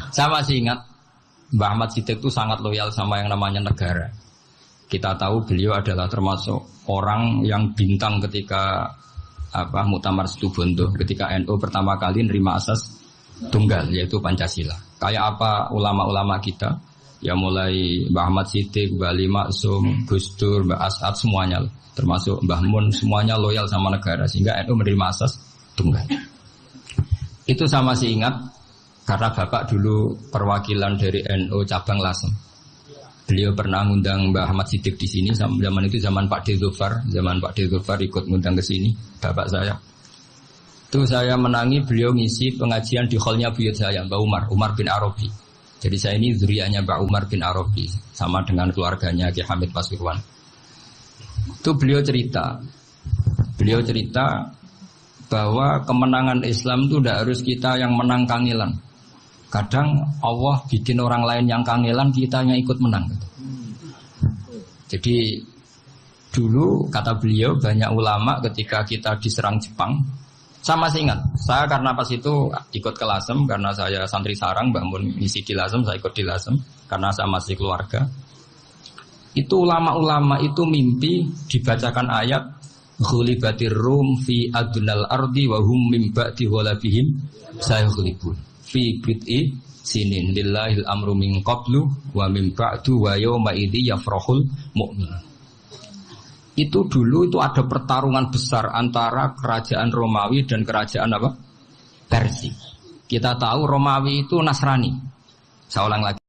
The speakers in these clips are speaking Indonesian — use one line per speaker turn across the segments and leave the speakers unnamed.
Saya masih ingat Mbah Ahmad Siddiq itu sangat loyal sama yang namanya negara. Kita tahu beliau adalah termasuk orang yang bintang ketika Muktamar Situbondo, ketika NU pertama kali nerima asas tunggal yaitu Pancasila. Kayak apa ulama-ulama kita, ya mulai Mbah Ahmad Siddiq, Mbah Ali Maksum, Gus Dur, Mbah As'ad semuanya, termasuk Mbah Mun, semuanya loyal sama negara sehingga NU menerima asas tunggal. Itu saya masih ingat karena Bapak dulu perwakilan dari NU cabang Lasem. Beliau pernah ngundang Mbah Ahmad Siddiq di sini zaman itu zaman Pak Dzofar ikut ngundang ke sini Bapak saya. Itu saya menangi beliau ngisi pengajian di hallnya buyut saya Mbah Umar bin Arabi. Jadi saya ini zuriyahnya Mbah Umar bin Arabi sama dengan keluarganya Ki Hamid Pasuruan. Itu beliau cerita bahwa kemenangan Islam itu tidak harus kita yang menang kangelan. Kadang Allah bikin orang lain yang kangelan, kita yang ikut menang. Jadi dulu kata beliau banyak ulama ketika kita diserang Jepang. Saya masih ingat, saya karena pas itu ikut ke Lasem, karena saya santri sarang, bangun misi di Lasem, saya ikut di Lasem, karena saya masih keluarga. Itu ulama-ulama itu mimpi dibacakan ayat Ghulibatir Rum fi adnal ardi wa hum min ba'di ghalabihim sayaghlibun fi bid'i sinin lillahil amru min qablu wa min ba'du wa yawma idzi yafrahul mu'min. Itu dulu itu ada pertarungan besar antara kerajaan Romawi dan kerajaan Persia. Kita tahu Romawi itu Nasrani. Saya ulang lagi.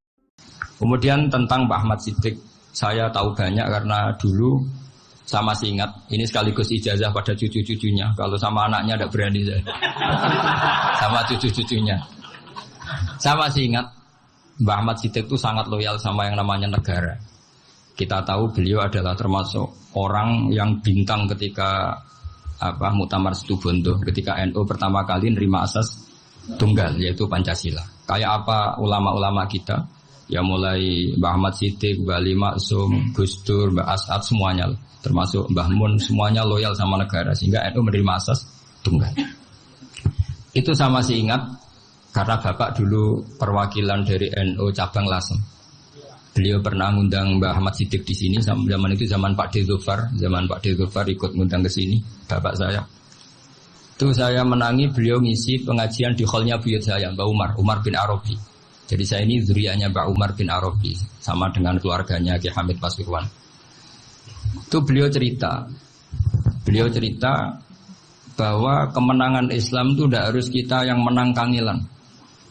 Kemudian tentang Mbah Ahmad Siddiq saya tahu banyak karena dulu saya masih ingat, ini sekaligus ijazah pada cucu-cucunya. Kalau sama anaknya tidak berani saya. Sama cucu-cucunya. Saya masih ingat Mbah Ahmad Siddiq itu sangat loyal sama yang namanya negara. Kita tahu beliau adalah termasuk orang yang bintang ketika Muktamar Situbondo, ketika NU pertama kali nerima asas tunggal yaitu Pancasila. Kayak apa ulama-ulama kita, ya mulai Mbah Ahmad Siddiq, Mbah Ali Maksum, Gus Dur, Mbah As'ad semuanya, termasuk Mbah Mun, semuanya loyal sama negara sehingga NU menerima asas tunggal. Itu saya masih ingat karena Bapak dulu perwakilan dari NU cabang Lasem. Beliau pernah ngundang Mbah Ahmad Siddiq di sini zaman itu zaman Pak Dzofar ikut ngundang ke sini Bapak saya. Itu saya menangi beliau ngisi pengajian di hallnya buyut saya Mbah Umar bin Arabi. Jadi saya ini zuriyahnya Mbah Umar bin Arabi sama dengan keluarganya Ki Hamid Pasuruan. Itu beliau cerita bahwa kemenangan Islam itu tidak harus kita yang menang kangelan.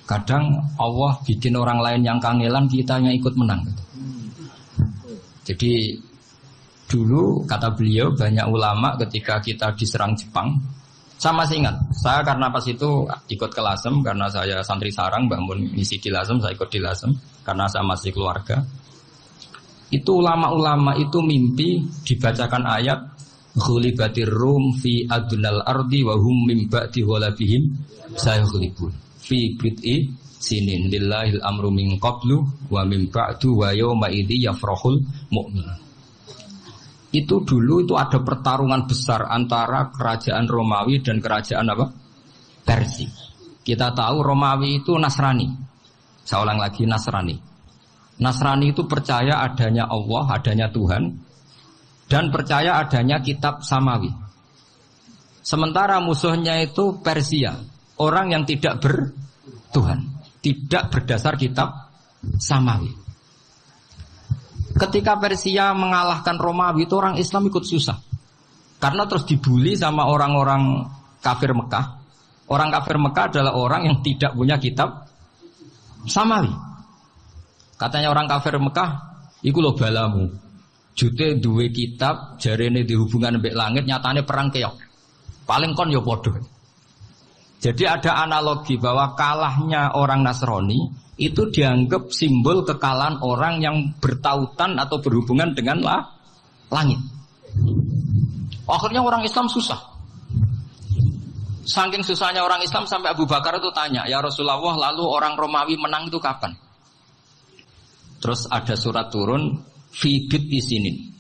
Kadang Allah bikin orang lain yang kangelan, kita yang ikut menang. Jadi dulu kata beliau banyak ulama ketika kita diserang Jepang. Saya masih ingat, saya karena pas itu ikut ke Lasem, karena saya santri sarang, bangun misi di Lasem, saya ikut di Lasem, karena saya masih keluarga. Itu ulama-ulama itu mimpi dibacakan ayat Ghulibatir Rum fi adnal ardi wa hum min ba'di ghalabihim sayaghlibun fi bid'i sinin lillahil amru min qablu wa min ba'du wa yawma idzi yafrahul mu'min. Itu dulu itu ada pertarungan besar antara kerajaan Romawi dan kerajaan Persia. Kita tahu Romawi itu Nasrani. Saya ulang lagi, Nasrani. Nasrani itu percaya adanya Allah, adanya Tuhan, dan percaya adanya kitab samawi. Sementara musuhnya itu Persia, orang yang tidak bertuhan, tidak berdasar kitab samawi. Ketika Persia mengalahkan Romawi itu orang Islam ikut susah. Karena terus dibully sama orang-orang kafir Mekah. Orang kafir Mekah adalah orang yang tidak punya kitab samawi. Katanya orang kafir Mekah, iku lho balamu. Jute duwe kitab, jarene di hubungan mbek langit, nyatane perang keok. Paling kon yo padha. Jadi ada analogi bahwa kalahnya orang Nasrani itu dianggap simbol kekalahan orang yang bertautan atau berhubungan dengan langit. Akhirnya orang Islam susah. Saking susahnya orang Islam sampai Abu Bakar itu tanya, ya Rasulullah, lalu orang Romawi menang itu kapan? Terus ada surat turun, Fidut isinin.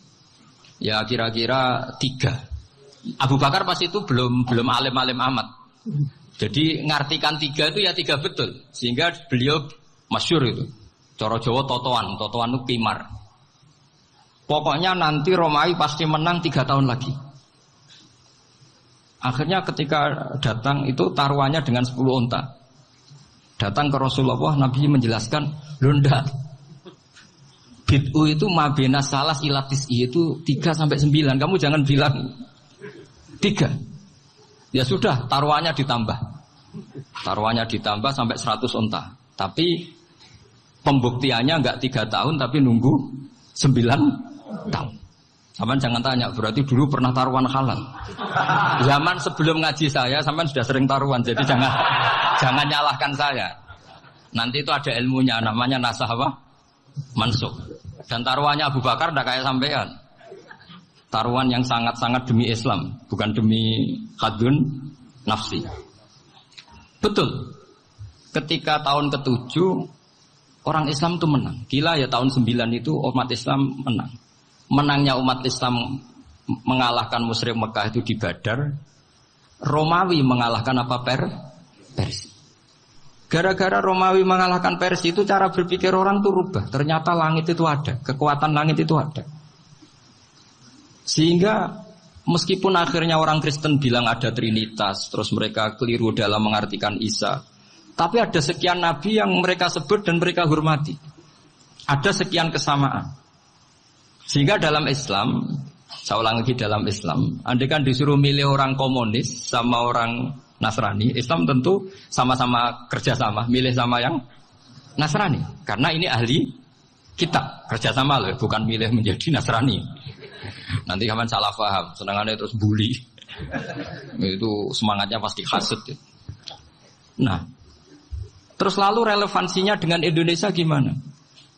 Ya kira-kira 3. Abu Bakar pas itu belum alim-alim amat. Jadi ngartikan 3 itu ya 3 betul. Sehingga beliau Masyhur itu. Cara Jawa totoan itu kimar. Pokoknya nanti Romawi pasti menang 3 tahun lagi. Akhirnya ketika datang itu taruhannya dengan 10 unta. Datang ke Rasulullah, Nabi menjelaskan, "Lunda. Bid'u itu mabena salas ilatis itu 3 sampai 9. Kamu jangan bilang 3. Ya sudah, taruhannya ditambah. Taruhannya ditambah sampai 100 unta. Tapi pembuktiannya enggak 3 tahun tapi nunggu 9 tahun. Sampean jangan tanya, berarti dulu pernah taruhan halal. Zaman sebelum ngaji saya, sampean sudah sering taruhan, jadi jangan nyalahkan saya. Nanti itu ada ilmunya, namanya nasah apa? Mansukh. Dan taruhannya Abu Bakar tidak kayak sampean. Taruhan yang sangat-sangat demi Islam, bukan demi hadun nafsi. Betul. Ketika tahun ke-7 orang Islam itu menang. Gila ya, tahun 9 itu umat Islam menang. Menangnya umat Islam mengalahkan musyrik Mekah itu di Badar. Romawi mengalahkan apa? Persia. Gara-gara Romawi mengalahkan Persia itu cara berpikir orang itu rubah. Ternyata langit itu ada, kekuatan langit itu ada. Sehingga meskipun akhirnya orang Kristen bilang ada Trinitas, terus mereka keliru dalam mengartikan Isa, tapi ada sekian nabi yang mereka sebut dan mereka hormati. Ada sekian kesamaan. Sehingga dalam Islam, saya ulang lagi, dalam Islam, andai kan disuruh milih orang komunis sama orang Nasrani, Islam tentu sama-sama kerjasama, milih sama yang Nasrani. Karena ini ahli kitab, kerjasama loh, bukan milih menjadi Nasrani. Nanti kapan salah paham, senangannya terus bully. Itu semangatnya pasti hasut. Nah, terus lalu relevansinya dengan Indonesia gimana?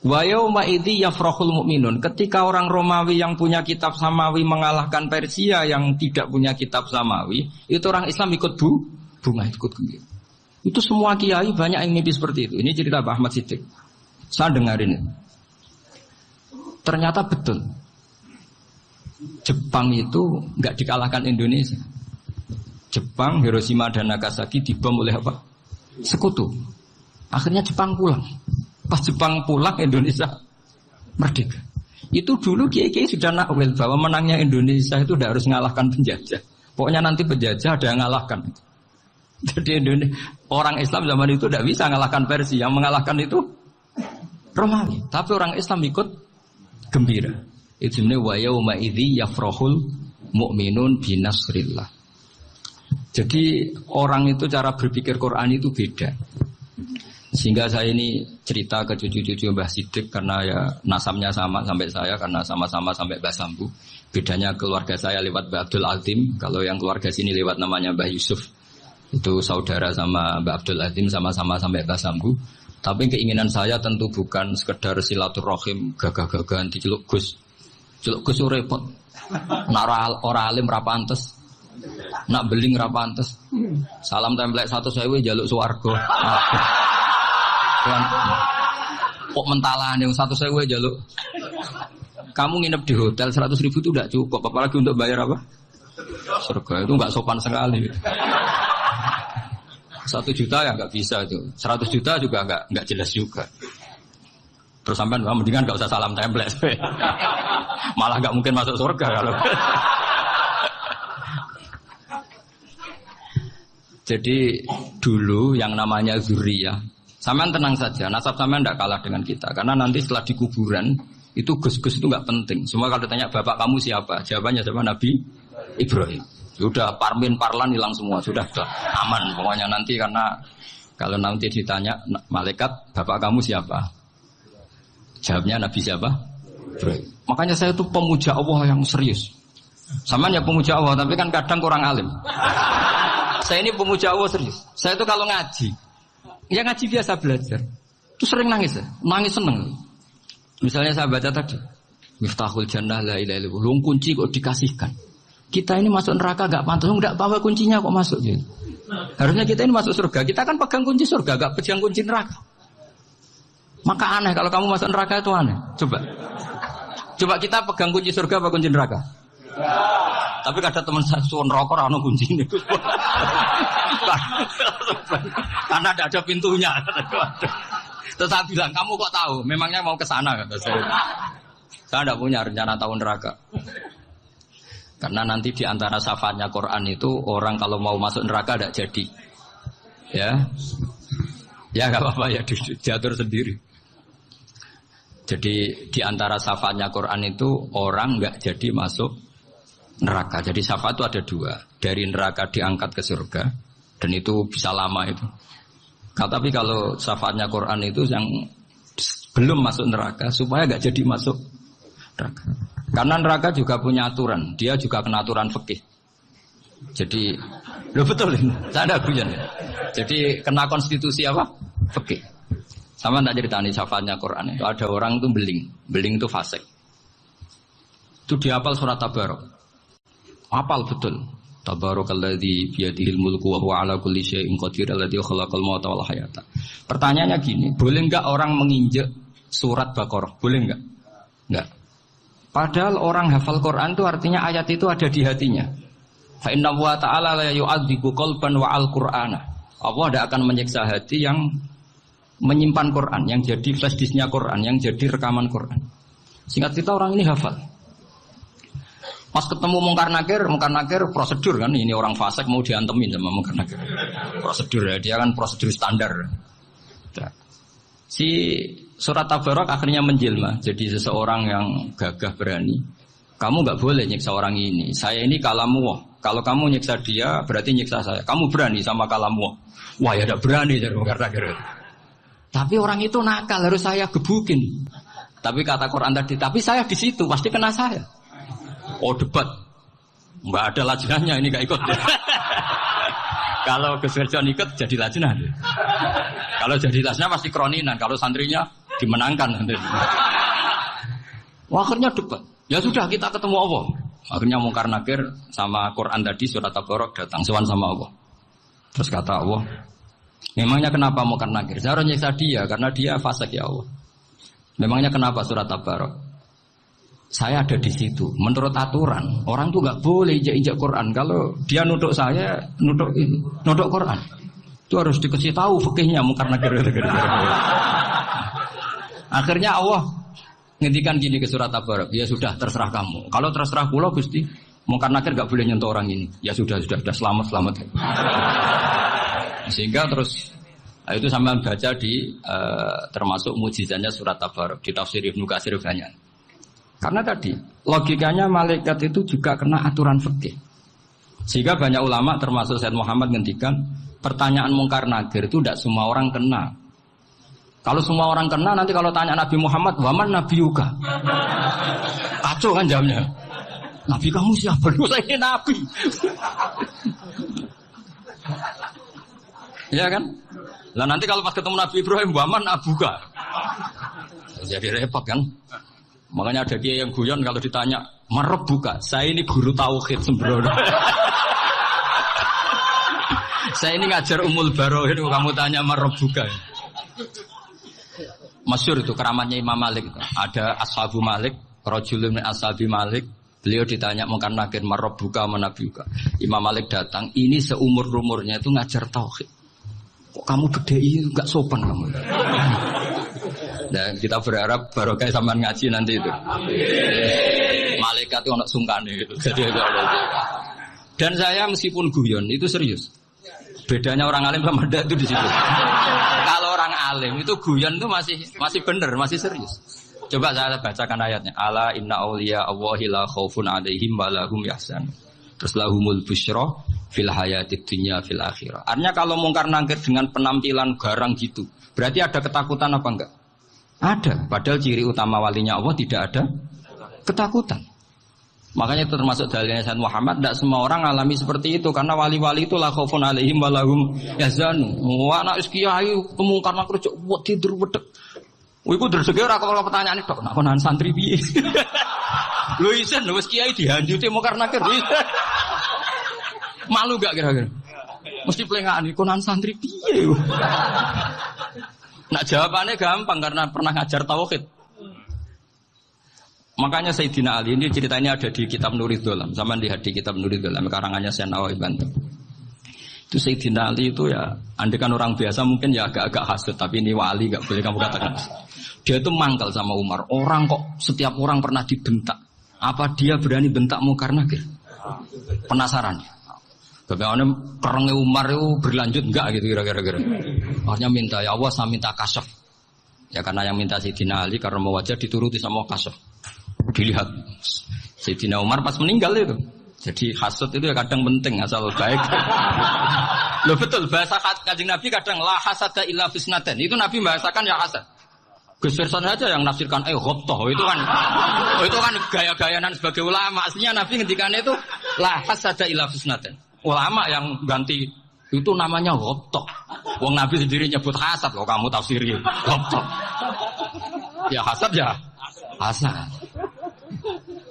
Wa yauma idzi yafrahul mu'minun. Ketika orang Romawi yang punya kitab Samawi mengalahkan Persia yang tidak punya kitab Samawi, itu orang Islam ikut bunga, ikut gembira. Itu semua kiai banyak yang mimpi seperti itu. Ini cerita Pak Ahmad Siddiq. Saya dengarin. Ternyata betul. Jepang itu enggak dikalahkan Indonesia. Jepang, Hiroshima dan Nagasaki dibom oleh apa? Sekutu. Akhirnya Jepang pulang. Pas Jepang pulang, Indonesia merdeka. Itu dulu kiai-kiai sudah nakwil bahwa menangnya Indonesia itu tidak harus mengalahkan penjajah. Pokoknya nanti penjajah ada yang mengalahkan. Jadi orang Islam zaman itu tidak bisa mengalahkan Persia. Yang mengalahkan itu Romawi. Tapi orang Islam ikut gembira. Itu sebenarnya wa yauma idzi yafrahul mu'minun binasrillah. Jadi orang itu cara berpikir Quran itu beda. Sehingga saya ini cerita ke cucu-cucu Mbah Siddiq karena ya nasabnya sama sampai saya, karena sama-sama sampai Mbah Sambu. Bedanya keluarga saya lewat Mbah Abdul Azim, kalau yang keluarga sini lewat namanya Mbah Yusuf. Itu saudara sama Mbah Abdul Azim, sama-sama sampai Mbah Sambu. Tapi keinginan saya tentu bukan sekedar silaturahim gagah-gagahan diceluk Gus. Celuk Gus repot. Nak ora alim ra pantes. Nak beling ra pantes. Salam templek 100.000 njaluk swarga. Kok mentalan yang 100.000 jaluk. Kamu nginep di hotel 100.000 itu tidak cukup, apalagi untuk bayar apa? Surga itu nggak sopan sekali. 1 juta ya nggak bisa itu, 100 juta juga nggak jelas juga. Terus sampean mendingan nggak usah salam template, malah nggak mungkin masuk surga kalau. Jadi dulu yang namanya zuriyah. Sampean tenang saja, nasab sampean tidak kalah dengan kita. Karena nanti setelah di kuburan, itu gus-gus itu nggak penting. Semua kalau ditanya bapak kamu siapa, jawabannya siapa? Nabi Ibrahim. Sudah parmin parlan hilang semua, sudah aman. Pokoknya nanti karena kalau nanti ditanya malaikat bapak kamu siapa, jawabnya Nabi siapa? Ibrahim. Makanya saya itu pemuja Allah yang serius. Sampean ya pemuja Allah, tapi kan kadang kurang alim. Saya ini pemuja Allah serius. Saya itu kalau ngaji. Ya ngaji biasa belajar. Itu sering nangis ya? Nangis seneng. Misalnya saya baca tadi, Miftahul Jannah la ilaha illallah. Lu kunci kok dikasihkan. Kita ini masuk neraka enggak pantas, enggak bawa kuncinya kok masuk gitu. Harusnya kita ini masuk surga. Kita kan pegang kunci surga, enggak pegang kunci neraka. Maka aneh kalau kamu masuk neraka itu aneh. Coba kita pegang kunci surga apa kunci neraka? Tapi kadang teman saya suwon rokok ora ono kuncine. Karena tidak ada pintunya. Terus saya bilang, kamu kok tahu? Memangnya mau ke sana? Kata saya. Saya tidak punya rencana tahu neraka. Karena nanti di antara syafaatnya Quran itu orang kalau mau masuk neraka tidak jadi. Ya nggak apa-apa ya diatur sendiri. Jadi di antara syafaatnya Quran itu orang nggak jadi masuk neraka. Jadi syafaat itu ada dua. Dari neraka diangkat ke surga dan itu bisa lama itu. Tapi kalau syafaatnya Quran itu yang belum masuk neraka supaya nggak jadi masuk neraka. Karena neraka juga punya aturan, dia juga kena aturan fikih. Jadi, lo betul ini, saya ada guyon. Jadi kena konstitusi apa? Fikih. Sama tak ceritani syafaatnya Quran itu ada orang itu beling itu fasik. Itu dihafal surat Tabarok. Hafal betul. Tabarakalladzi biyadihil mulku wa huwa ala kulli syai'in qadir alladzi khalaqal mauta wal hayata. Pertanyaannya gini, boleh enggak orang menginjak surat Baqarah? Boleh enggak? Enggak. Padahal orang hafal Quran itu artinya ayat itu ada di hatinya. Fa inna wa ta'ala la yu'adzibu qalban wa al-Qur'ana. Allah tidak akan menyiksa hati yang menyimpan Quran, yang jadi flash disknya Quran, yang jadi rekaman Quran. Singkat cerita orang ini hafal. Pas ketemu Mungkar Nakir prosedur kan, ini orang fasik mau diantemin sama Mungkar Nakir. Prosedur ya, dia kan prosedur standar. Si surat Tabarok akhirnya menjelma jadi seseorang yang gagah berani. Kamu nggak boleh nyiksa orang ini. Saya ini kalamu. Kalau kamu nyiksa dia berarti nyiksa saya. Kamu berani sama kalamu. Wah ya tidak berani jadi Mungkar Nakir. Tapi orang itu nakal harus saya gebukin. Tapi kata Quran tadi, tapi saya di situ pasti kena saya. Oh debat, nggak ada lajnahnya ini nggak ikut. Kalau Gus Wirjon ikut jadi lajnah. Kalau jadi lajnah pasti kroninan. Kalau santrinya dimenangkan. Wah, akhirnya debat. Ya sudah kita ketemu Allah. Akhirnya Mungkar Nakir sama Quran tadi surat Tabarok datang sowan sama Allah. Terus kata Allah, memangnya kenapa Mungkar Nakir? Saya harus nyiksa dia karena dia fasik ya Allah. Memangnya kenapa surat Tabarok? Saya ada di situ. Menurut aturan, orang tuh nggak boleh injak-injak Quran. Kalau dia nutuk saya, nutuk Quran. Itu harus dikasih tahu fikihnya Mungkar Nakir. Akhirnya Allah ngendikan gini ke surat Tabarok. Ya sudah, terserah kamu. Kalau terserah kula Gusti, Mungkar Nakir nggak boleh nyentuh orang ini. Ya sudah selamat. Sehingga terus itu sampai baca di termasuk mujizatnya surat Tabarok di tafsir Ibnu Katsir banyak. Karena tadi logikanya malaikat itu juga kena aturan fikih. Sehingga banyak ulama termasuk Said Muhammad ngendikan pertanyaan Mungkar Nakir itu tidak semua orang kena. Kalau semua orang kena nanti kalau tanya Nabi Muhammad, "Waman nabiyuka?" Kacau kan jamnya. Nabi kamu siapa? Saya ini nabi. Ya kan? Lah nanti kalau pas ketemu Nabi Ibrahim, "Waman abuka?" Jadi repot kan? Makanya ada kiai yang guyon kalau ditanya, "Marab buka?" Saya ini guru tauhid sembrono. Saya ini ngajar Ummul Barohin, kamu tanya marab buka. Masyhur itu keramatnya Imam Malik itu. Ada Ashabu Malik, rajulun min ashabi Malik. Beliau ditanya Mungkar Nakir, "Marab buka manabi buka?" Imam Malik datang, ini seumur-umurnya itu ngajar tauhid. Kok kamu bedai enggak sopan kamu? Dan kita berharap barokah sampean ngaji nanti itu. Malaikat itu anak sungkane gitu. Jadi dan saya meskipun guyon itu serius. Bedanya orang alim sama ndak itu di situ. Kalau orang alim itu guyon itu masih benar, masih serius. Coba saya bacakan ayatnya. Ala inna auliya Allahi la khaufun 'alaihim wa lahum yahzan. Terus lahumul busyra fil hayatid dunya fil akhirah. Artinya kalau Mungkar Nakir dengan penampilan garang gitu, berarti ada ketakutan apa enggak? Ada, padahal ciri utama walinya Allah tidak ada ketakutan. Makanya itu termasuk dalilnya Sayyid Muhammad. Tidak semua orang alami seperti itu karena wali-wali itu la khaufun 'alaihim wa lahum yahzanun. Wah, anak kiai Mungkar Nakir cok tidur wedek. Iku dreseke ora kok pertanyaan itu nak konan santri piye. Lho isen wis kiai dihanjuti Mungkar Nakir. Malu gak kira-kira? Mesti pelengahan konan santri piye. Nah jawabannya gampang karena pernah ngajar tauhid. Makanya Sayyidina Ali ini ceritanya ada di kitab Nuridh Dolam. Sama lihat di kitab Nuridh Dolam karangannya Syekh Nawawi Banten. Itu Sayyidina Ali itu ya, andekan orang biasa mungkin ya agak-agak hasut, tapi ini wali gak boleh kamu katakan. Dia itu mangkal sama Umar. Orang kok setiap orang pernah dibentak. Apa dia berani bentakmu karena penasaran? Bagaimana kerengnya Umar itu berlanjut enggak gitu kira-kira. Akhirnya minta, ya Allah saya minta kasaf. Ya karena yang minta Sayyidina Ali karena mau wajah dituruti sama kasaf. Dilihat Sayyidina Umar pas meninggal itu. Jadi hasud itu ya kadang penting asal baik. Loh betul bahasa Kanjeng Nabi kadang la hasada illa fisnaten. Itu Nabi bahasakan ya hasad. Gus Verson saja yang nafsirkan ghobtoh itu kan gaya-gayanan sebagai ulama. Aslinya Nabi ngendikannya itu la hasada illa fisnaten. Ulama yang ganti itu namanya ghobtoh. Wong Nabi sendiri nyebut hasad kok kamu tafsiri ghobtoh. Ya hasad ya hasad.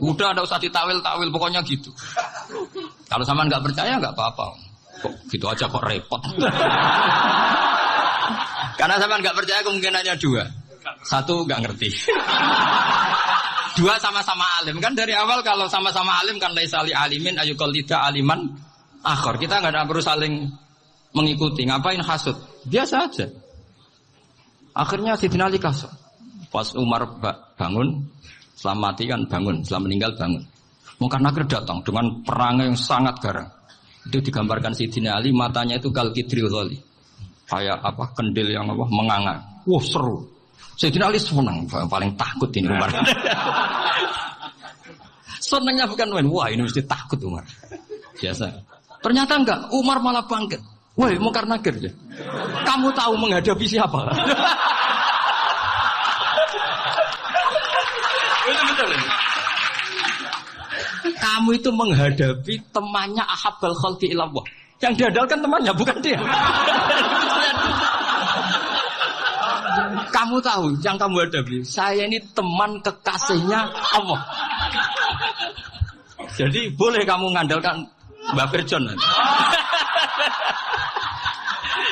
Udah ada usah ditawil-tawil pokoknya gitu. Kalau sama nggak percaya nggak apa-apa. Kok gitu aja kok repot. Karena sama nggak percaya kemungkinannya dua. Satu nggak ngerti. Dua sama-sama alim kan dari awal kalau sama-sama alim kan laisali alimin ayukol tidak aliman akhor. Kita nggak perlu saling mengikuti. Ngapain hasud? Biasa aja. Akhirnya Sayyidina Ali kasut. Pas Umar bangun. Setelah mati kan bangun, setelah meninggal bangun. Munkar Nakir datang dengan perang yang sangat garang. Itu digambarkan Sayyidina Ali matanya itu kal kidril ghali. Kayak apa kendil yang apa menganga. Wah seru. Sayyidina Ali senang, paling takut ini Umar. Senangnya bukan main, wah ini mesti takut Umar. Biasa. Ternyata enggak, Umar malah bangkit. Woi Munkar Nakir ya. Kamu tahu menghadapi siapa? Itu betul ya? Kamu itu menghadapi temannya ahabbal khalqi ilallah. Yang diandalkan temannya bukan dia. Kamu tahu yang kamu hadapi. Saya ini teman kekasihnya Allah. Jadi boleh kamu mengandalkan Mbak Firjon.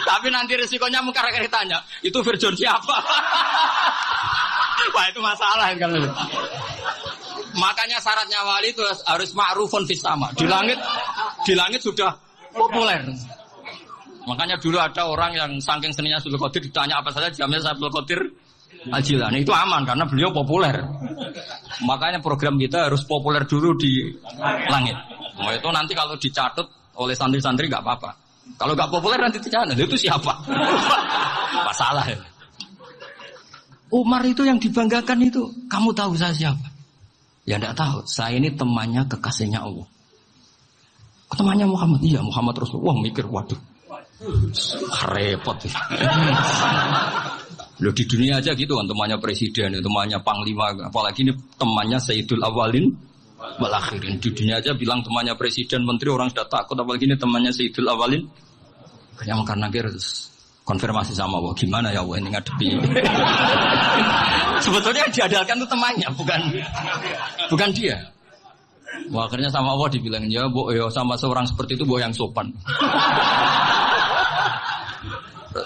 Tapi nanti resikonya Munkar Nakir tanya, itu Firjon siapa? Wah itu masalah kan. Makanya syaratnya wali itu harus ma'rufun fis sama. Di langit sudah populer. Makanya dulu ada orang yang saking seninya Abdul Qadir ditanya apa saja jamnya Abdul Qadir Al-Jilani. Itu aman karena beliau populer. Makanya program kita harus populer dulu di langit. Nah, itu nanti kalau dicatut oleh santri-santri nggak apa-apa. Kalau nggak populer nanti dicatat itu siapa? Masalah ya. Umar itu yang dibanggakan itu, kamu tahu saya siapa? Ya enggak tahu, saya ini temannya kekasihnya Allah. Temannya Muhammad, iya Muhammad Rasulullah. Wah mikir, waduh, repot. Loh di dunia aja gitu kan, temannya presiden, temannya panglima, apalagi ini temannya Sayyidul Awalin wal Akhirin. Di dunia aja bilang temannya presiden, menteri, orang sudah takut, apalagi ini temannya Sayyidul Awalin. Yang karena harus konfirmasi sama Allah, gimana ya Allah ini ngadepi. Sebetulnya yang diandalkan itu temannya, bukan dia. Wah, akhirnya sama Allah dibilang, ya bu, ya sama seorang seperti itu bu yang sopan.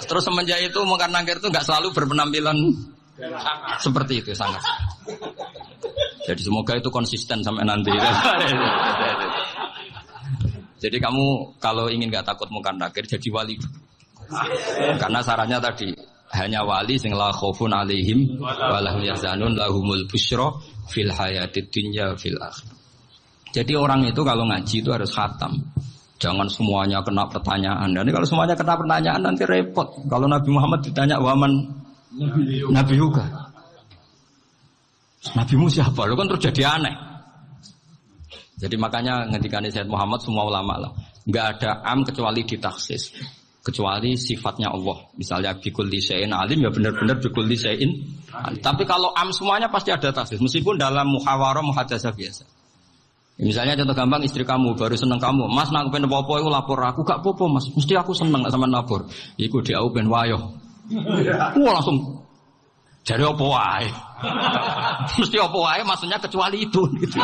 Terus semenjak itu Munkar Nakir itu nggak selalu berpenampilan seperti itu sangat. Jadi semoga itu konsisten sampai nanti. Jadi kamu kalau ingin nggak takut Munkar Nakir jadi wali. Karena sarannya tadi hanya wali sing la khaufun alaihim walahum yahzanun lahumul busyra fil hayatid dunya fil akhir. Jadi orang itu kalau ngaji itu harus khatam. Jangan semuanya kena pertanyaan. Dan kalau semuanya kena pertanyaan nanti repot. Kalau Nabi Muhammad ditanya waman Nabi juga. Nabimu siapa? Lu kan terus jadi aneh. Jadi makanya ngendikane Sayyid Muhammad semua ulama lah. Enggak ada am kecuali ditaksis. Kecuali sifatnya Allah. Misalnya bikulli syai'in alim ya benar-benar bikulli syai'in. Tapi kalau am semuanya pasti ada taksis. Meskipun dalam muhawarah muhadasah biasa. Misalnya contoh gampang istri kamu baru seneng kamu. Mas nak pengen apa-apa itu lapor aku gak apa-apa mas. Mesti aku seneng sama lapor. Iku dia ben wayo. Wah langsung jadi apa wae. Mesti apa wae maksudnya kecuali itu gitu.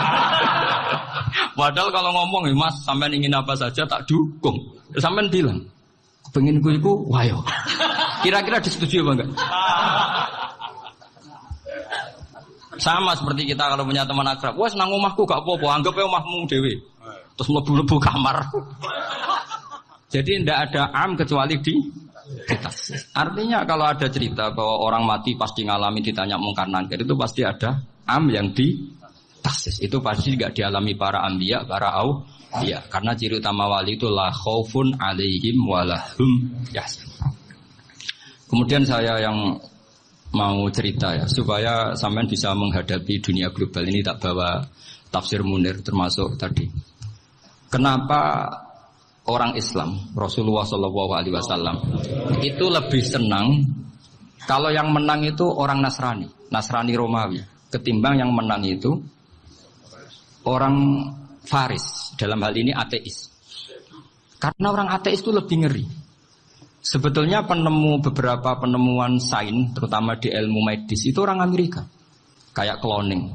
Padahal kalau ngomong mas sampean ingin apa saja tak dukung. Sampean bilang pengen ku iku wayo. Kira-kira disetujui apa enggak? Sama seperti kita kalau punya teman akrab, wes nang omahku gak apa-apa, anggap ae omahmu dhewe. Terus mlebu-mlebu kamar. Jadi tidak ada am kecuali di takhsis. Artinya kalau ada cerita bahwa orang mati pasti ngalami ditanya mungkar nakir, itu pasti ada am yang di takhsis. Itu pasti tidak dialami para anbiya, para auliya. Karena ciri utama wali itu la khaufun alaihim walahum yahzanun. Kemudian saya yang mau cerita ya, supaya sampean bisa menghadapi dunia global ini, tak bawa tafsir Munir termasuk tadi. Kenapa orang Islam, Rasulullah SAW itu lebih senang kalau yang menang itu orang Nasrani Romawi, ketimbang yang menang itu orang Faris, dalam hal ini ateis. Karena orang ateis itu lebih ngeri. Sebetulnya beberapa penemuan sains, terutama di ilmu medis, itu orang Amerika, kayak cloning.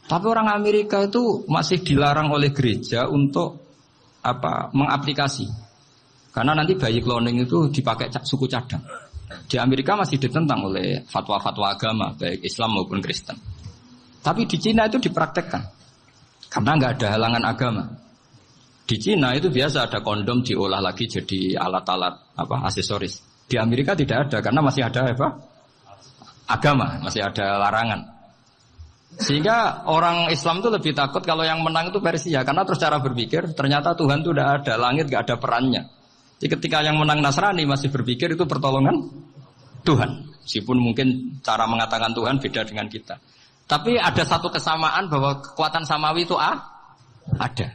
Tapi orang Amerika itu masih dilarang oleh gereja untuk mengaplikasi. Karena nanti bayi cloning itu dipakai suku cadang. Di Amerika masih ditentang oleh fatwa-fatwa agama, baik Islam maupun Kristen. Tapi di Cina itu dipraktekkan. Karena nggak ada halangan agama. Di Cina itu biasa ada kondom diolah lagi jadi alat-alat aksesoris. Di Amerika tidak ada karena masih ada agama, masih ada larangan. Sehingga orang Islam itu lebih takut kalau yang menang itu Persia, karena terus cara berpikir ternyata Tuhan itu tidak ada, langit tidak ada perannya. Jadi ketika yang menang Nasrani masih berpikir itu pertolongan Tuhan, meskipun mungkin cara mengatakan Tuhan beda dengan kita. Tapi ada satu kesamaan bahwa kekuatan samawi itu ada.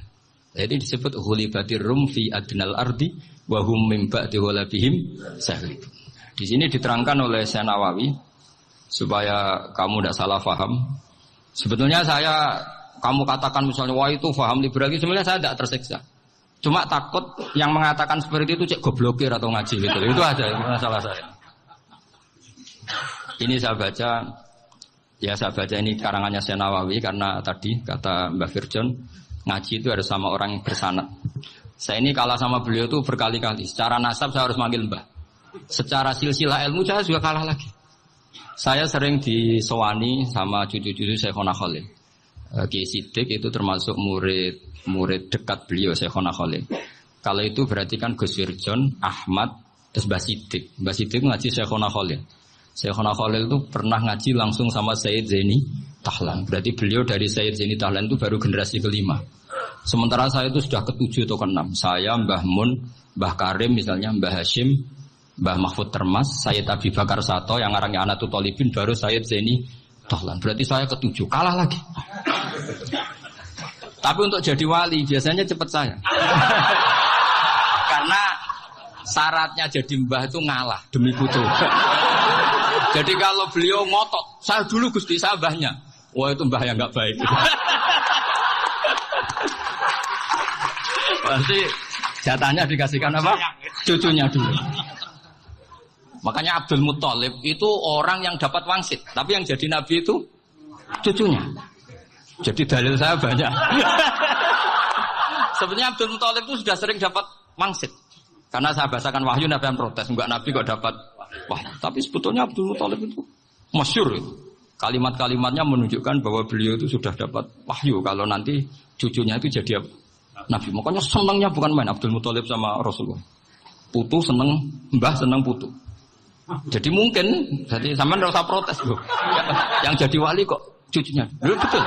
Jadi disebut ghulibatir rum fi adnal ardi wa hum min ba'di ghalabihim sahlib. Di sini diterangkan oleh Syekh Nawawi supaya kamu tidak salah paham. Sebetulnya kamu katakan misalnya wah itu paham liberal, sebenarnya saya tidak tersiksa. Cuma takut yang mengatakan seperti itu cek goblokir atau ngaji gitu. Itu aja masalah saya. Ini saya baca ini karangannya Syekh Nawawi karena tadi kata Mbah Firjon ngaji itu harus sama orang yang bersanad. Saya ini kalah sama beliau itu berkali-kali. Secara nasab saya harus manggil Mbah. Secara silsilah ilmu saya juga kalah lagi. Saya sering disewani sama cucu-cucu Syekhona Khalil. Kiai Sidik itu termasuk murid dekat beliau Syekhona Khalil. Kalau itu berarti kan Gus Wirjon, Ahmad, terus Mbah Sidik. Mbah Sidik ngaji Syekhona Khalil. Syekhona Khalil itu pernah ngaji langsung sama Sayyid Zaini Tahlan. Berarti beliau dari Sayyid Zaini Tahlan itu baru generasi kelima. Sementara saya itu sudah ke-7 atau ke-6. Saya, Mbah Mun, Mbah Karim misalnya, Mbah Hashim, Mbah Mahfud Termas, Sayyid Abi Bakar Sato yang ngarangnya Anatul Talibin, baru Sayyid Zaini Tahlan. Berarti saya ke-7, kalah lagi. Tapi untuk jadi wali biasanya cepat saya. Karena syaratnya jadi mbah itu ngalah demi putu. Jadi kalau beliau ngotot, saya dulu Gusti, saya mbahnya. Wah itu mbah yang nggak baik. Pasti jatahnya dikasihkan apa? Cucunya dulu. Makanya Abdul Muthalib itu orang yang dapat wangsit, tapi yang jadi nabi itu cucunya. Jadi dalil saya banyak. Sebenarnya Abdul Muthalib itu sudah sering dapat wangsit. Karena saya bahasakan wahyu, nabi yang protes, enggak nabi kok dapat wahyu. Tapi sebetulnya Abdul Muthalib itu masyhur itu. Kalimat-kalimatnya menunjukkan bahwa beliau itu sudah dapat wahyu kalau nanti cucunya itu jadi nabi. Makanya senangnya bukan main Abdul Muthalib sama Rasulullah. Putu seneng, mbah seneng putu. Jadi mungkin, jadi sampean enggak usah protes loh. Yang jadi wali kok cucunya. Dulu betul.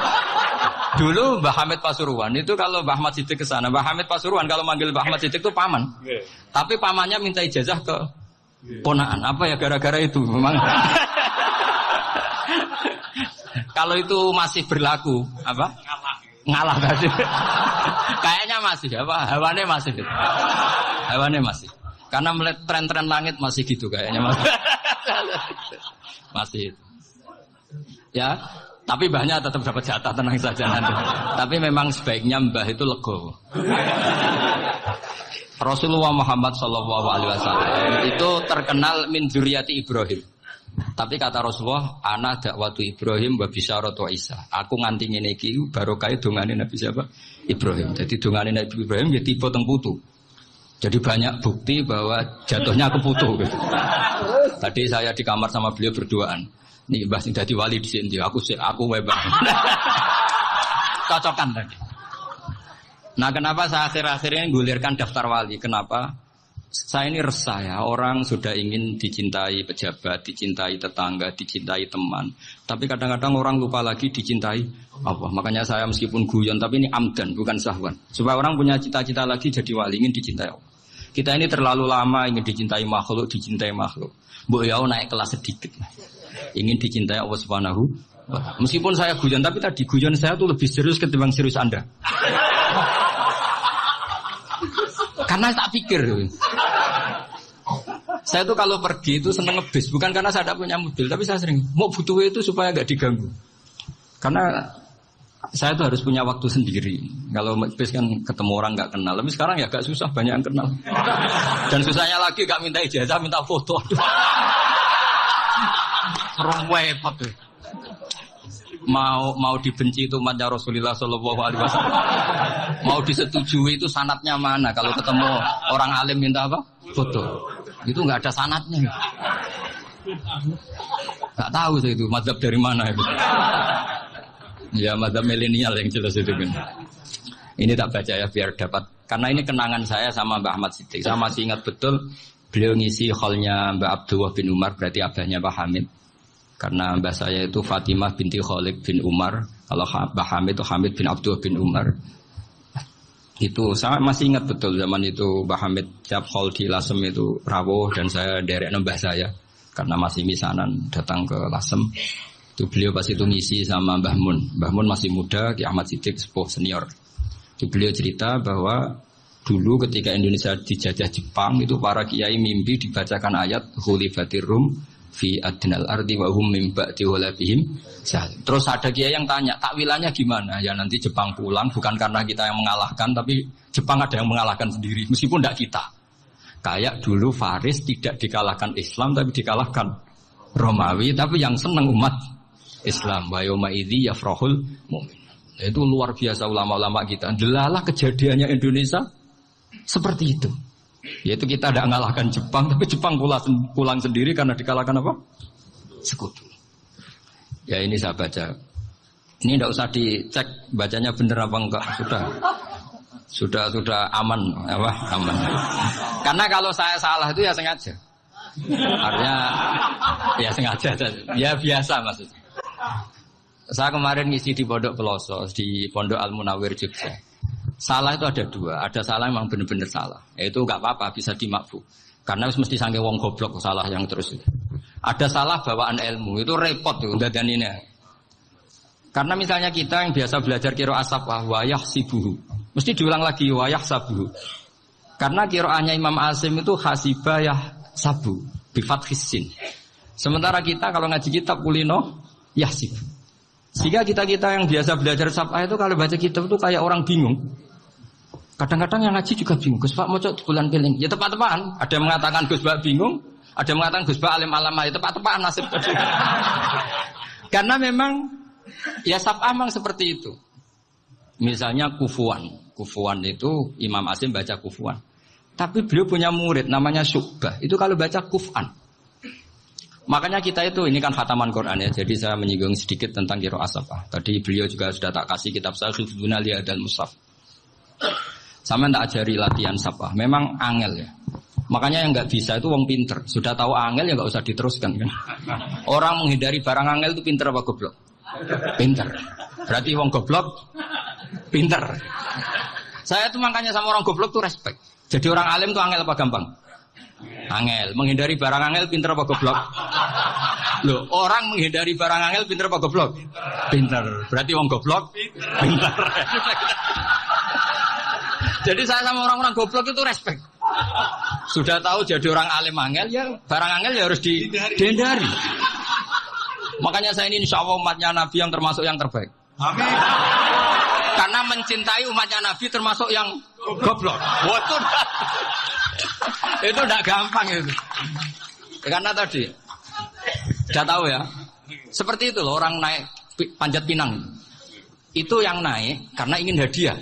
Dulu Mbah Hamid Pasuruan itu kalau Mbah Ahmad Siddiq ke sana, Mbah Hamid Pasuruan kalau manggil Mbah Ahmad Siddiq itu paman. Tapi pamannya minta ijazah ke ponaan. Apa ya gara-gara itu memang. Kalau itu masih berlaku, apa? Ngalah tadi. Kayaknya masih, apa? Hawane masih. Hawane masih. Karena melihat tren-tren langit masih gitu kayaknya masih. Masih. Ya, tapi mbahnya tetap dapat jatah, tenang saja nanti. Tapi memang sebaiknya mbah itu legowo. Rasulullah Muhammad SAW itu terkenal min dzurriyyati Ibrahim. Tapi kata Rasulullah, ana dakwatu Ibrahim wa bisyaratu Isa. Aku nganti ngene iki barokah dongane Nabi siapa? Ibrahim. Jadi dongane Nabi Ibrahim ya tiba teng putu. Jadi banyak bukti bahwa jatuhnya ke putu gitu. Tadi saya di kamar sama beliau berduaan. Nih Mbah sing dadi wali di sini, aku wae Mbah. Cocokan tadi. Nah, kenapa saya akhir-akhir ini gulirkan daftar wali? Kenapa? Saya ini resah ya, orang sudah ingin dicintai pejabat, dicintai tetangga, dicintai teman. Tapi kadang-kadang orang lupa lagi dicintai Allah. Makanya saya meskipun guyon, tapi ini amdan, bukan sahwan. Supaya orang punya cita-cita lagi jadi wali, ingin dicintai Allah. Kita ini terlalu lama ingin dicintai makhluk. Mbok ya naik kelas sedikit. Ingin dicintai Allah Subhanahu. Meskipun saya guyon, tapi tadi guyon saya tuh lebih serius ketimbang serius Anda. Karena tak pikir. Saya tuh kalau pergi itu seneng ngebis, bukan karena saya tidak punya mobil, tapi saya sering mau butuh itu supaya nggak diganggu. Karena saya tuh harus punya waktu sendiri. Kalau ngebis kan ketemu orang nggak kenal, tapi sekarang ya agak susah, banyak yang kenal. Dan susahnya lagi nggak minta ijazah, minta foto. Serem repot tuh. Mau dibenci itu umatnya Rasulullah Shallallahu Alaihi Wasallam. Mau disetujui itu sanatnya mana? Kalau ketemu orang alim minta apa? Foto. Itu nggak ada sanatnya. Nggak tahu saya itu mazhab dari mana itu. Ya mazhab milenial yang jelas itu kan. Ini tak baca ya biar dapat. Karena ini kenangan saya sama Mbak Ahmad Siddiq. Saya masih ingat betul beliau ngisi hallnya Mbak Abdullah bin Umar, berarti abahnya Mbak Hamid. Karena mbak saya itu Fatimah binti Khalid bin Umar. Kalau Mbak Hamid itu Hamid bin Abdullah bin Umar. Itu saya masih ingat betul zaman itu Mbak Hamid tiap hall di Lasem itu rawuh dan saya derek mbah saya karena masih misanan datang ke Lasem. Itu beliau pas itu ngisi sama Mbah Mun. Mbah Mun masih muda, Ki Ahmad Siddiq sepuh senior. Itu beliau cerita bahwa dulu ketika Indonesia dijajah Jepang itu para kiai mimpi dibacakan ayat Khulifatir Rum fi adnal ardi wa hum min ba'di walabihim. Terus ada kiai yang tanya, takwilannya gimana? Ya nanti Jepang pulang bukan karena kita yang mengalahkan, tapi Jepang ada yang mengalahkan sendiri meskipun tidak kita. Kayak dulu Faris tidak dikalahkan Islam tapi dikalahkan Romawi, tapi yang senang umat Islam. Wa yauma idzi yafrahul mu'min. Itu luar biasa ulama-ulama kita. Delalah kejadiannya Indonesia seperti itu. Yaitu kita tidak mengalahkan Jepang, tapi Jepang pulang sendiri karena dikalahkan apa? Sekutu. Ya ini saya baca. Ini tidak usah dicek bacanya benar apa enggak. Sudah aman, apa? Aman. Karena kalau saya salah itu ya sengaja. Artinya ya sengaja. Ya biasa maksudnya. Saya kemarin ngisi di Pondok Peloso, di Pondok Al Munawir Jogja. Salah itu ada dua, ada salah memang benar-benar salah. Itu nggak apa-apa, bisa dimakfu. Karena mesti sange wong goblok salah yang terus itu. Ada salah bawaan ilmu, itu repot tuh dan ini. Karena misalnya kita yang biasa belajar qiraah sabah wayah sibuhu, mesti diulang lagi wayah sabuhu. Karena qiraahnya Imam Asim itu hasibah yah sabu, bifat hisin. Sementara kita kalau ngaji kitab kulino yahsib. Sehingga kita yang biasa belajar sabah itu kalau baca kitab itu kayak orang bingung. Kadang-kadang yang ngaji juga bingung. Gus Pak mau di bulan piling. Ya tepat-tepatan. Ada yang mengatakan Gus Pak bingung. Ada yang mengatakan Gus Pak alim-alama. Ya tepat-tepatan nasib. Karena memang ya sabah memang seperti itu. Misalnya kufuan. Kufuan itu Imam Asim baca kufuan. Tapi beliau punya murid namanya Syu'bah. Itu kalau baca kuf'an. Makanya kita itu, ini kan khataman Quran ya. Jadi saya menyinggung sedikit tentang qiraah sabah. Tadi beliau juga sudah tak kasih kitab saya Hifdzuna Liyadal Mushaf. Sama tak ajari latihan sabah. Memang angel ya. Makanya yang nggak bisa itu wong pinter. Sudah tahu angel ya nggak usah diteruskan kan. Orang menghindari barang angel itu pinter apa goblok? Pinter. Berarti wong goblok pinter. Saya tuh makanya sama orang goblok tuh respect. Jadi orang alim tuh angel apa gampang? Angel. Menghindari barang angel pinter apa goblok? Loh, orang menghindari barang angel pinter apa goblok? Pinter. Berarti wong goblok pinter. Jadi saya sama orang-orang goblok itu respect. Sudah tahu jadi orang alim angel, ya barang angel ya harus dihindari. Makanya saya ini insya Allah umatnya Nabi yang termasuk yang terbaik. Amin. Karena mencintai umatnya Nabi termasuk yang goblok. Waduh. Itu tidak gampang itu. Karena tadi sudah tahu ya. Seperti itu loh orang naik panjat pinang. Itu yang naik karena ingin hadiah.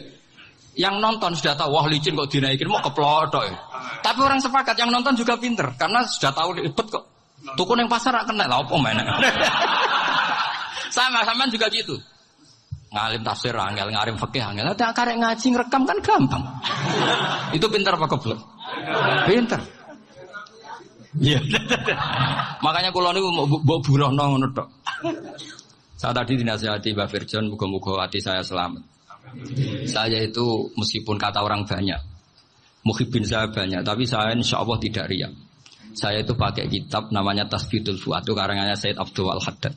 Yang nonton sudah tahu, wah licin kok dinaikin mau keplodok. Tapi orang sepakat yang nonton juga pinter karena sudah tahu ribet kok. Tuku yang pasar akan naik lah apa mainnya. Sama juga gitu. Ngalim tafsir angel, ngalim fikih angel. Ada karek ngaji ngerekam kan gampang. Itu pinter apa goblok? Pinter. Iya. Makanya kula niku mbok burohno ngono tok. Saya tadi dinasihati Mbak Firjon, muga-muga hati saya selamat. Saya itu meskipun kata orang banyak, muhibbin saya banyak, tapi saya insya Allah tidak riya. Saya itu pakai kitab namanya Tasbidul Fuad, itu karangannya Said Abdul Al-Haddad.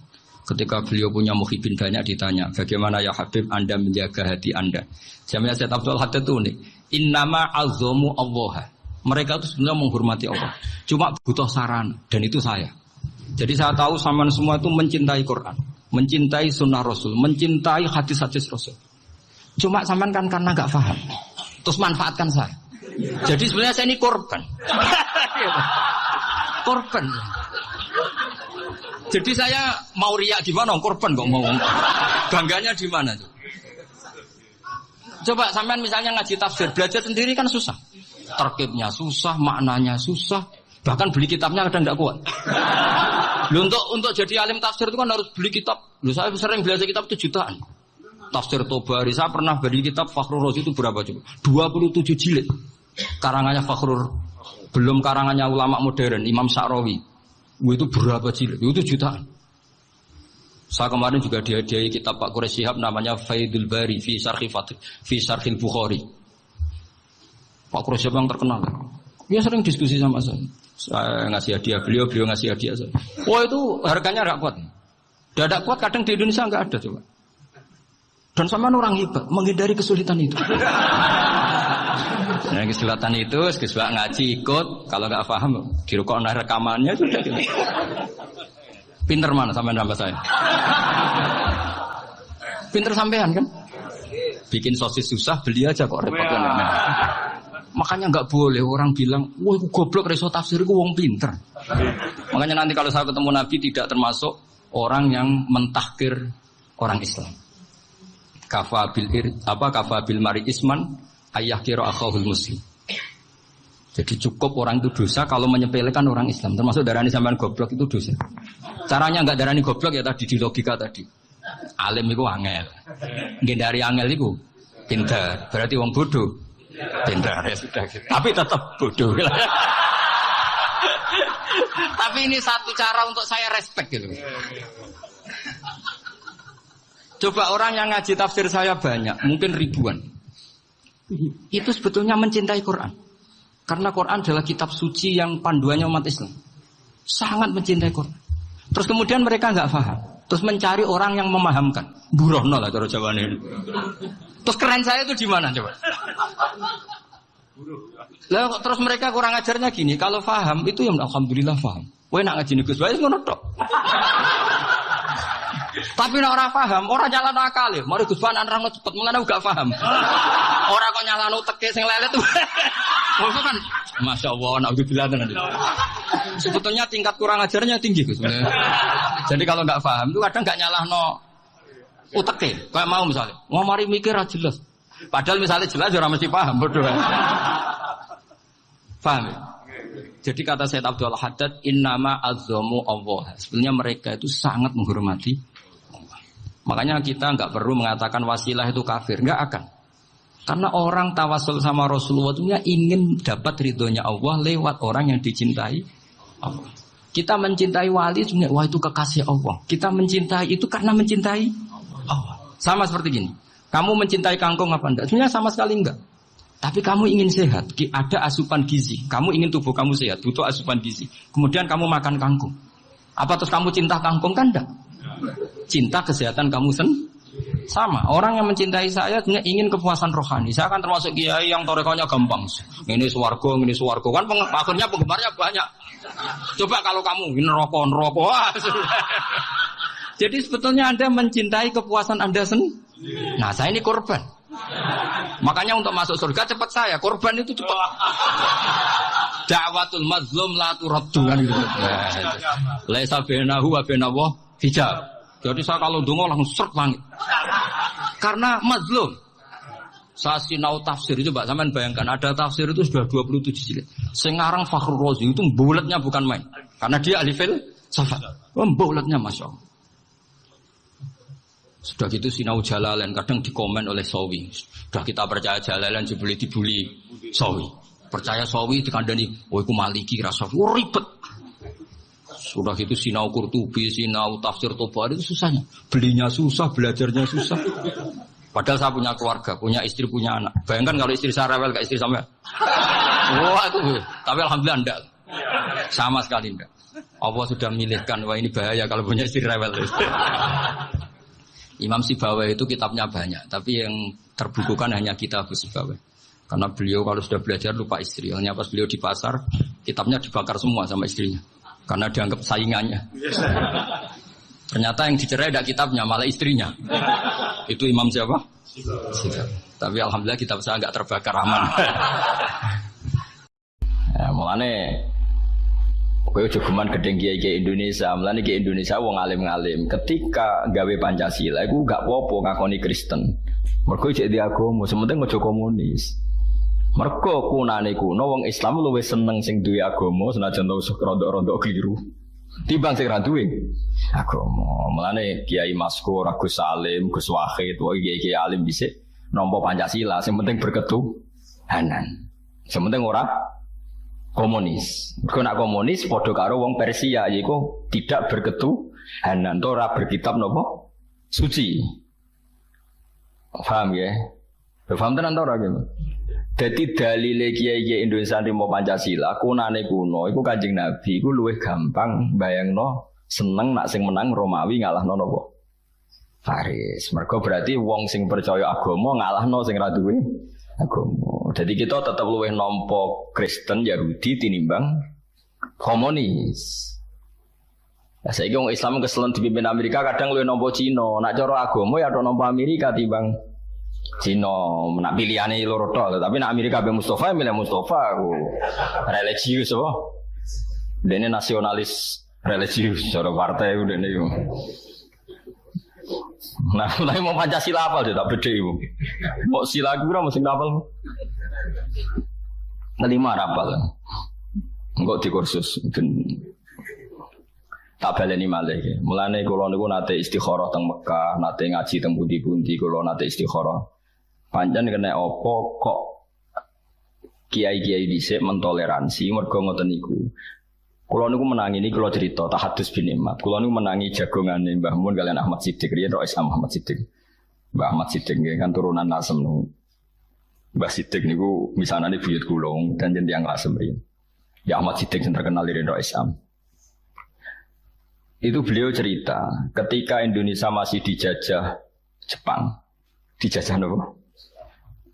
Ketika beliau punya muhibbin banyak ditanya, bagaimana ya Habib Anda menjaga hati Anda? Jamnya Said Abdul Al-Haddad itu unik. Innama azomu Allah. Mereka itu sebenarnya menghormati Allah. Cuma butuh saran, dan itu saya. Jadi saya tahu sampean semua itu mencintai Quran, mencintai sunnah Rasul, mencintai hadis-hadis Rasul. Cuma sampean kan karena gak paham, terus manfaatkan saya. Jadi sebenarnya saya ini korban. Korban. Jadi saya mau riak gimana? Korban kok mau. Bangganya di mana tuh? Coba sampean misalnya ngaji tafsir, belajar sendiri kan susah. Terkibnya susah, maknanya susah. Bahkan beli kitabnya kadang tidak kuat. Loh, untuk jadi alim tafsir itu kan harus beli kitab. Loh, saya sering belajar kitab itu jutaan. Tafsir Tobari, saya pernah beli kitab Fakhrur Razi itu berapa coba? 27 jilid. Karangannya Fakhrur, belum karangannya ulama modern, Imam Sa'rawi. Itu berapa jilid? Itu jutaan. Saya kemarin juga dihadiahi kitab Pak Quraish Shihab namanya Faidul Bari fi Syarhil Bukhari. Pak Quraish Shihab yang terkenal. Dia sering diskusi sama saya. Saya ngasih hadiah beliau ngasih hadiah saya. Wah itu harganya tidak kuat. Tidak kuat kadang di Indonesia nggak ada coba. Dan sama orang hebat menghindari kesulitan itu. Nah, kesulitan itu, sesuai ngaji ikut, kalau nggak paham, dirukuk rekamannya sudah. Gitu. Pinter mana sampean nambah saya? Pinter sampean kan? Bikin sosis susah, beli aja kok repot kan? Nah, makanya nggak boleh orang bilang, wah goblok reso tafsir itu wong pinter. Makanya nanti kalau saya ketemu Nabi tidak termasuk orang yang mentahkir orang Islam. Kafabil mari isman ayah kira akhahul muslim. Jadi cukup orang itu dosa kalau menyepelekan orang Islam, termasuk darani sampean goblok itu dosa. Caranya enggak darani goblok ya tadi di logika tadi. Alim itu angel. Nggih dari angel itu pinter. Berarti wong bodoh. Pinter ya sudah gitu. Tapi tetap bodoh. Tapi ini satu cara untuk saya respect gitu. Coba orang yang ngaji tafsir saya banyak, mungkin ribuan. Itu sebetulnya mencintai Quran. Karena Quran adalah kitab suci yang panduannya umat Islam. Sangat mencintai Quran. Terus kemudian mereka nggak paham. Terus mencari orang yang memahamkan. Burohno lah cara Jawa ini. Terus keren saya itu di mana coba? Lah terus mereka kurang ajarnya gini. Kalau paham itu ya alhamdulillah paham. Kowe nak ngaji Gus Bae ngono tok. Tapi nek ora paham, ora nyalano akal. Mari Gus Bae nerangno cepet mulane gak paham. Ora kok nyalano teke sing lelet. Maksud kan Masya Allah, naudzubillah tenan. Sebetulnya tingkat kurang ajarnya tinggi Gus. Jadi kalau enggak paham itu kadang enggak nyalahno uteke. Kayak mau misalnya, mau mari mikir aja jelas. Padahal misalnya jelas ora mesti paham, bodoh. Paham ya? Jadi kata Said Abdul Haddad, innama azzamu Allah. Sebenarnya mereka itu sangat menghormati Allah. Makanya kita enggak perlu mengatakan wasilah itu kafir, enggak akan. Karena orang tawasul sama Rasulullah itu ingin dapat ridhonya Allah lewat orang yang dicintai Allah. Kita mencintai wali sebenarnya wah itu kekasih Allah. Kita mencintai itu karena mencintai Allah. Sama seperti gini. Kamu mencintai kangkung apa enggak? Sebenarnya sama sekali enggak. Tapi kamu ingin sehat, ada asupan gizi. Kamu ingin tubuh kamu sehat, butuh asupan gizi. Kemudian kamu makan kangkung. Apa terus kamu cinta kangkung kan enggak? Cinta kesehatan kamu sama. Orang yang mencintai saya sebenarnya ingin kepuasan rohani. Saya kan termasuk kiai yang torekonya gampang. Ini swarga. Kan akhirnya penggemarnya banyak. Coba kalau kamu ini neraka. Jadi sebetulnya Anda mencintai kepuasan Anda sendiri. Nah, saya ini korban. Makanya untuk masuk surga cepat saya. Korban itu cepat. Da'watul mazlum la turaddu kan gitu. Laisa bainahu wa bainallah hijab. Jadi saya kalau dongo langsung seret langit. Karena mazlum. Saya sinau tafsir itu, Mbak, sampean bayangkan ada tafsir itu sudah 27 jilid. Sekarang Fakhrur Razi itu bulatnya bukan main. Karena dia ahli filsafat. Bulatnya Masya Allah. Sudah gitu sinau Jalalain kadang dikomen oleh Sawi. Sudah kita percaya Jalalain dibuli Sawi. Percaya sawi dikandani, oh iku Maliki rasa ribet. Sudah itu sinau Qurtubi, sinau tafsir Tabari itu susahnya. Belinya susah, belajarnya susah. Padahal saya punya keluarga, punya istri, punya anak. Bayangkan kalau istri saya rewel kayak istri sampai. Wah itu, tapi alhamdulillah enggak. Sama sekali enggak. Allah sudah milihkan, wah ini bahaya kalau punya istri rewel. Imam Sibawai itu kitabnya banyak, tapi yang terbukukan hanya kitab Sibawai. Karena beliau kalau sudah belajar lupa istri. Hanya pas beliau di pasar, kitabnya dibakar semua sama istrinya. Karena dianggap saingannya. Ternyata yang dicerai tidak kitabnya, malah istrinya. Itu Imam siapa? Tapi alhamdulillah kitab saya nggak terbakar, aman. Ya, mulane kowe jogeman gedeng kiai Indonesia, mulane kiai Indonesia wong alim-alim. Ketika gawe Pancasila iku gak apa-apa ngakoni Kristen. Mergo cek di agama, sementing aja komunis. Mergo kunane kuno wong Islam luwih seneng sing duwe agama senajan tau rada-rada keliru. Timbang sing ra duwe agama. Mulane Kiai Maskur, Gus Salim, Gus Wahid, wae kiai alim dhisik nampa Pancasila, sing penting berketuhanan. Sing penting ora komunis. Mergo nek komunis padha karo wong Persia yaiku tidak berketuhanan, ora berkitab napa suci. Paham ya? Paham tenan ta ora iki? Dadi dalile kiai-kiai Indonesia nrimo Pancasila kunane kuno iku Kanjeng Nabi iku luwih gampang bayangno seneng nak sing menang Romawi ngalahno napa Faris. Mergo berarti wong sing percaya agama ngalahno sing ra duwe agama. Jadi kita tetap luwih nampa Kristen Yahudi tinimbang komunis. Lah saiki wong Islam keselen dipimpin Amerika kadang luwih nampa Cina. Nak cara agama ya tok nampa Amerika timbang Cina. Nak pilihane loro tok, tapi nak Amerika be Mustafa milih Mustafa aku. Religius apa? Dene nasionalis religius cara partai dene yo. Nah, mulai mau Pancasila apal tak beda ibu. Mau sila kira mesti apal. Ngelima apal. Enggak di kursus tak baleni malih. Mulane kula niku nate istikharah teng Mekah, nate ngaji teng pundi-pundi kula nate istikharah. Pancen kena apa kok kiai-kiai dhisik mentoleransi mergo ngoten niku. Kula niku menangi niki kula cerita tahadus bin Imad. Kula niku menangi jagongane Mbah Mun kalian Ahmad Siddiq riyen Rais Ahmad Siddiq. Mbah Ahmad Siddiq nggih kan turunan Lasem niku. Mbah Siddiq niku misanane buyut kula dan jeneng Lasem riyen. Ya Ahmad Siddiq sing terkenal riyen Rais Ahmad. Itu beliau cerita ketika Indonesia masih dijajah Jepang. Dijajah apa?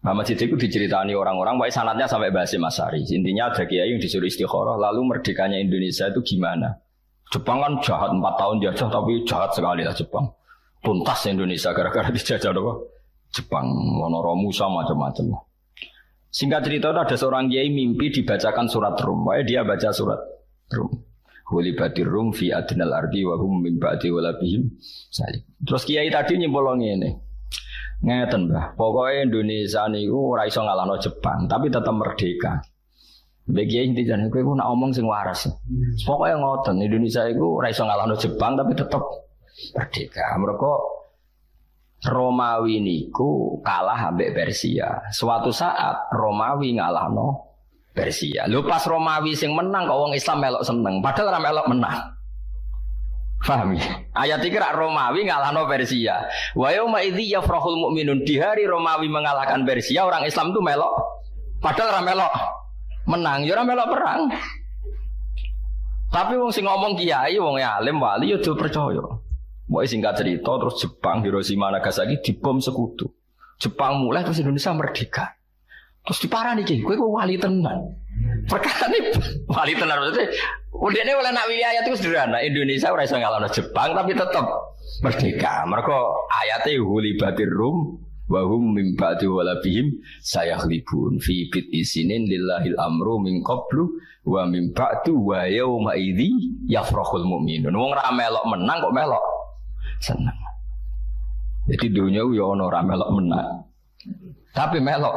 Muhammad Siddiq itu diceritani orang-orang, baik sanatnya sampai bahasa Masari. Intinya ada kiai yang disuruh istikharah, lalu merdekanya Indonesia itu gimana? Jepang kan jahat 4 tahun dijajah, tapi jahat sekali lah Jepang. Tuntas Indonesia gara-gara dijajah apa? Jepang, Monoromusa macam-macam. Singkat cerita itu ada seorang kiai mimpi dibacakan surat Rum. Baik dia baca surat Rum. Hulibatir Rum fi adnal ardi wa hum min ba'di walabihim. Terus kiai tadi nyimpulnya ini. Ngeten Mbah, pokoknya Indonesia niku ora iso ngalahno Jepang, tapi tetap merdeka. Bagi inti jan kowe nak omong sing waras. Pokoknya ngoten, Indonesia iku ora iso ngalahno Jepang tapi tetap merdeka. Mergo Romawi niku kalah ambek Persia. Suatu saat Romawi ngalahno Persia. Lho pas Romawi sing menang kok wong Islam melok seneng, padahal ora melok menang. Paham ya? Ayat ini Romawi ngalahno Persia. Wa yauma idzi yafrahul mu'minun, di hari Romawi mengalahkan Persia, orang Islam itu melok. Padahal ora melok menang, ya ora melok perang. Tapi wong sing ngomong kiai, wong alim wali ya do percaya. Mbok singkat cerita terus Jepang Hiroshima Nagasaki dibom sekutu. Jepang mulai terus Indonesia merdeka. Terus diparani iki, kowe wali tenan. Perkara ini wali tenan maksudnya. Udene oleh nak wilayah itu sederhana. Indonesia ora iso ngalahno Jepang tapi tetap merdeka. Mergo ayate hulibatir rum wa hum min ba'di walabihim sayaghlibun fi bid isinin lillahil amru min qablu wa min ba'du wa yauma idzi yafrahul mu'minun. Wong ra melok menang kok melok seneng. Jadi dunia yo ono ora melok menang. Tapi melok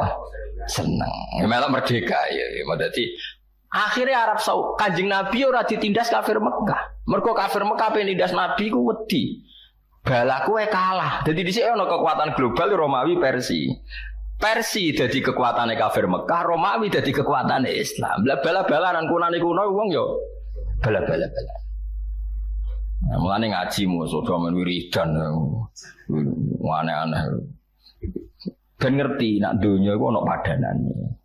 seneng. Melok merdeka ya. Dadi akhirnya Arab Saudi, Kanjeng Nabi ora ditindas kafir Mekah. Mergo kafir Mekah penindas Nabi ku wedi. Balaku kalah. Jadi dhisik ana kekuatan global Romawi Persia.
Persia jadi kekuatannya kafir Mekah, Romawi jadi kekuatannya Islam. Lah bala-balanan kunane kuno wong yo bala-bala. Nah, mulane ngaji musuh men wiridan. Aneh-aneh. Ben ngerti nak donya iku ana padanane.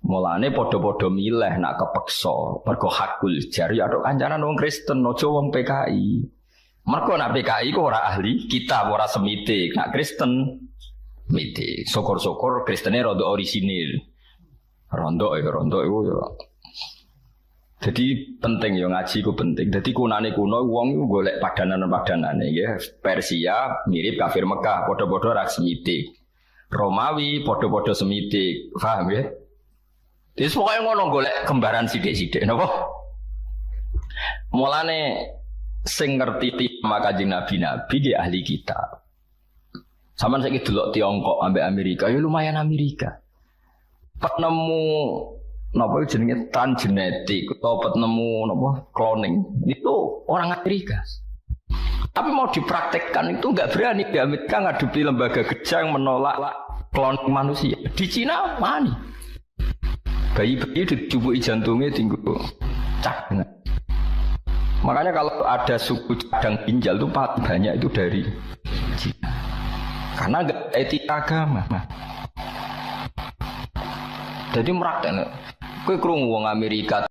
Mulane padha-padha milih nak kepeksa mergo hakul jari atok kancanan wong Kristen aja wong PKI. Mergo nak PKI ku ora ahli kitab, ora semitik. Nak Kristen mitik. Syukur-syukur Kristene rada orisinil. Rondo iku ya. Jadi penting ya ngaji ku penting. Jadi kunane kuno wong iku golek padanan-padanane ya. Persia mirip kafir Mekah, padha-padha ra semitik. Romawi padha-padha semitik. Paham ya? Wis pokoke ngono golek kembaran sithik-sithik napa? Mulane sing ngerti Kanjeng Nabi dia ahli kitab. Saman saiki delok Tiongkok ambek Amerika, ya lumayan Amerika. Penemu napa jenenge transgenetik atau penemu napa cloning itu orang Amerika. Tapi mau dipraktekkan itu enggak berani di Amerika ngadepi lembaga kejang menolak cloning manusia. Di Cina wani. Bayi-bayi dicubuki jantungnya tinggu cak. Makanya kalau ada suku cadang ginjal itu banyak itu dari Cina. Karena enggak etika agama. Jadi meraktek. Kowe krungu wong Amerika